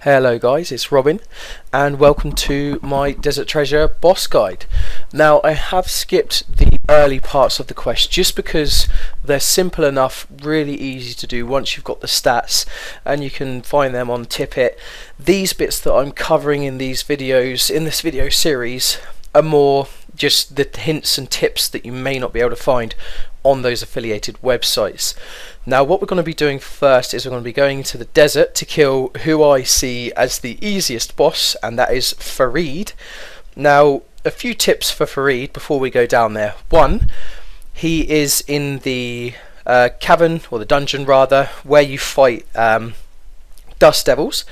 Hello guys, it's Robin and welcome to my Desert Treasure boss guide. Now I have skipped the early parts of the quest just because they're simple enough, really easy to do once you've got the stats, and you can find them on Tippet. These bits that I'm covering in these videos, in this video series, are more just the hints and tips that you may not be able to find on those affiliated websites. Now what we're going to be doing first is we're going to be going into the desert to kill who I see as the easiest boss, and that is Farid. Now a few tips for Farid before we go down there. One, he is in the cavern, or the dungeon rather, where you fight dust devils,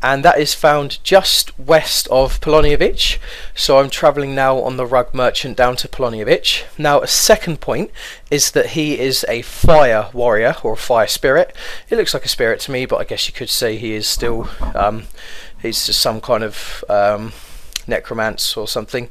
and that is found just west of Poloniovic. So I'm travelling now on the Rug Merchant down to Poloniovic. Now a second point is that he is a fire warrior, or a fire spirit. It looks like a spirit to me, but I guess you could say he is still he's just some kind of necromance or something.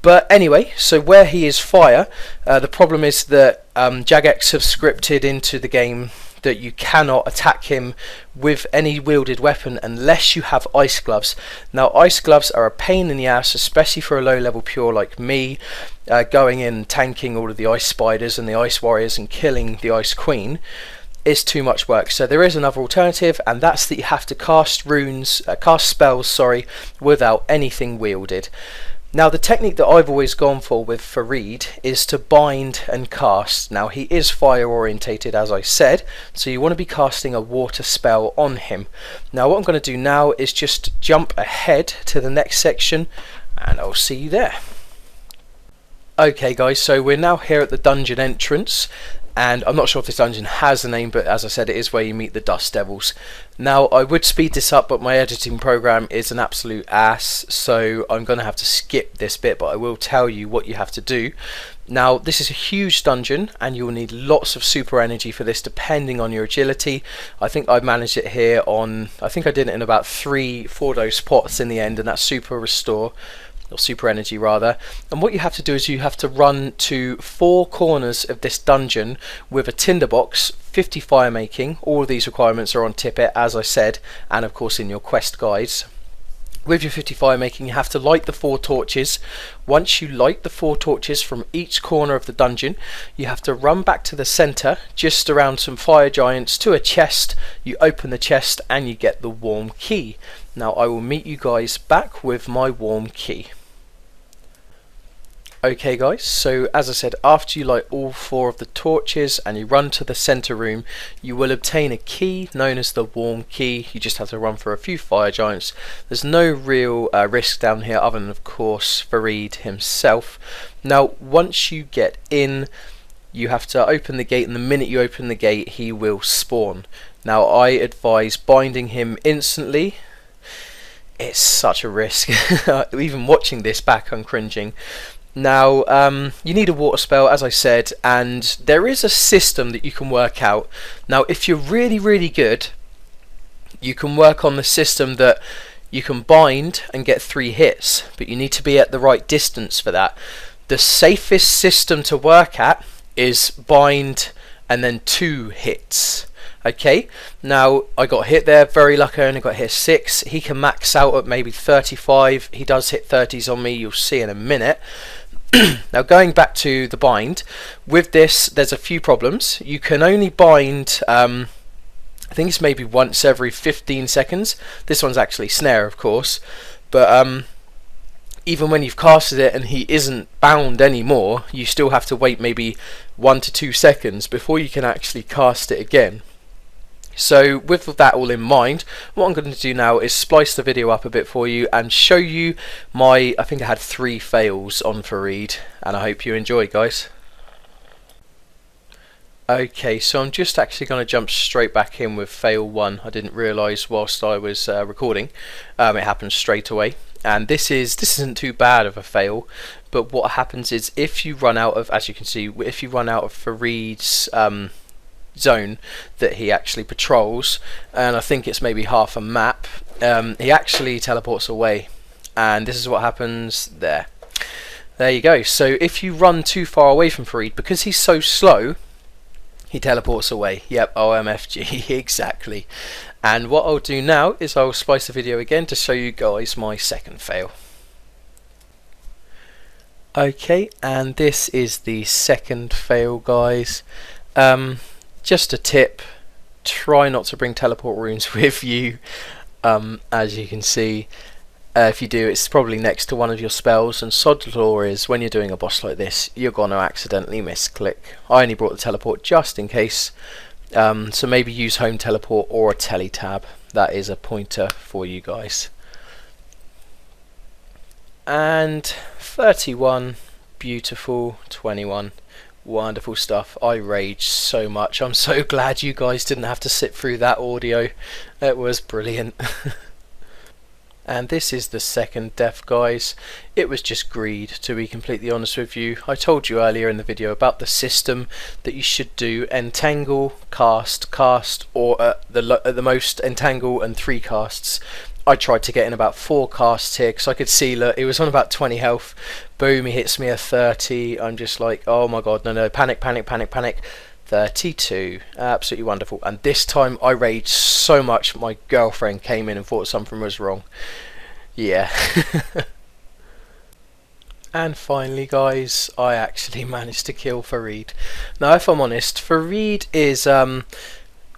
But anyway, so where he is fire, the problem is that Jagex have scripted into the game that you cannot attack him with any wielded weapon unless you have ice gloves. Now ice gloves are a pain in the ass, especially for a low level pure like me, going in tanking all of the ice spiders and the ice warriors and killing the ice queen is too much work. So there is another alternative, and that's that you have to cast spells without anything wielded. Now the technique that I've always gone for with Farid is to bind and cast. Now he is fire orientated, as I said, so you want to be casting a water spell on him. Now what I'm going to do now is just jump ahead to the next section and I'll see you there. Okay guys, so we're now here at the dungeon entrance, and I'm not sure if this dungeon has a name, but as I said, it is where you meet the dust devils. Now I would speed this up, but my editing program is an absolute ass, so I'm going to have to skip this bit, but I will tell you what you have to do. Now this is a huge dungeon and you will need lots of super energy for this, depending on your agility. I think I managed it here on, I think I did it in about 3-4 dose pots in the end, and that's super restore, or super energy rather. And what you have to do is you have to run to 4 corners of this dungeon with a tinderbox, 50 fire making. All of these requirements are on Tippet, as I said, and of course in your quest guides. With your 50 fire making, you have to light the 4 torches. Once you light the 4 torches from each corner of the dungeon, you have to run back to the center, just around some fire giants, to a chest. You open the chest and you get the warm key. Now I will meet you guys back with my warm key. Okay guys, so as I said, after you light all 4 of the torches and you run to the center room, you will obtain a key known as the warm key. You just have to run for a few fire giants. There's no real risk down here other than of course Farid himself. Now once you get in, you have to open the gate, and the minute you open the gate he will spawn. Now I advise binding him instantly. It's such a risk. Even watching this back I'm cringing. Now you need a water spell, as I said, and there is a system that you can work out. Now if you're really good, you can work on the system that you can bind and get 3 hits, but you need to be at the right distance for that. The safest system to work at is bind and then 2 hits. Okay, now I got hit there, very lucky, I only got hit 6. He can max out at maybe 35. He does hit 30s on me, you'll see in a minute. Now going back to the bind, with this there's a few problems. You can only bind, I think it's maybe once every 15 seconds. This one's actually snare of course, but even when you've casted it and he isn't bound anymore, you still have to wait maybe 1 to 2 seconds before you can actually cast it again. So with that all in mind, what I'm going to do now is splice the video up a bit for you and show you my, I think I had 3 fails on Farid, and I hope you enjoy guys. Okay, so I'm just actually going to jump straight back in with fail 1. I didn't realise whilst I was recording, it happened straight away. And this isn't too bad of a fail, but what happens is if you run out of, as you can see, if you run out of Farid's zone that he actually patrols, and I think it's maybe half a map, he actually teleports away, and this is what happens there. There you go. So if you run too far away from Farid, because he's so slow, he teleports away. Yep, OMFG, exactly. And what I'll do now is I'll splice the video again to show you guys my second fail. Okay, and this is the second fail, guys. Just a tip, try not to bring teleport runes with you. As you can see, if you do, it's probably next to one of your spells, and sod law is when you're doing a boss like this, you're going to accidentally misclick. I only brought the teleport just in case, so maybe use home teleport or a teletab. That is a pointer for you guys. And 31, beautiful, 21, wonderful stuff. I raged so much. I'm so glad you guys didn't have to sit through that audio. It was brilliant. And this is the second death, guys. It was just greed, to be completely honest with you. I told you earlier in the video about the system that you should do: entangle, cast, cast, or at the most entangle and 3 casts. I tried to get in about 4 casts here because I could see, look, it was on about 20 health. Boom, he hits me at 30. I'm just like, oh my god, no, panic, panic, panic, panic. 32, absolutely wonderful. And this time I raged so much my girlfriend came in and thought something was wrong. Yeah. And finally, guys, I actually managed to kill Farid. Now, if I'm honest, Farid is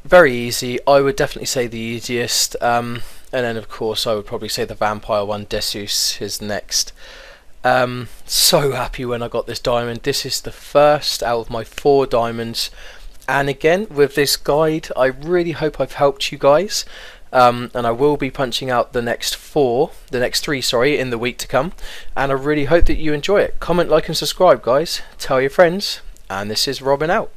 very easy. I would definitely say the easiest. And then of course I would probably say the vampire one, Desus, is next. So happy when I got this diamond. This is the first out of my 4 diamonds, and again with this guide I really hope I've helped you guys. And I will be punching out the next 3 sorry, in the week to come, and I really hope that you enjoy it. Comment, like and subscribe, guys. Tell your friends, and this is Robin out.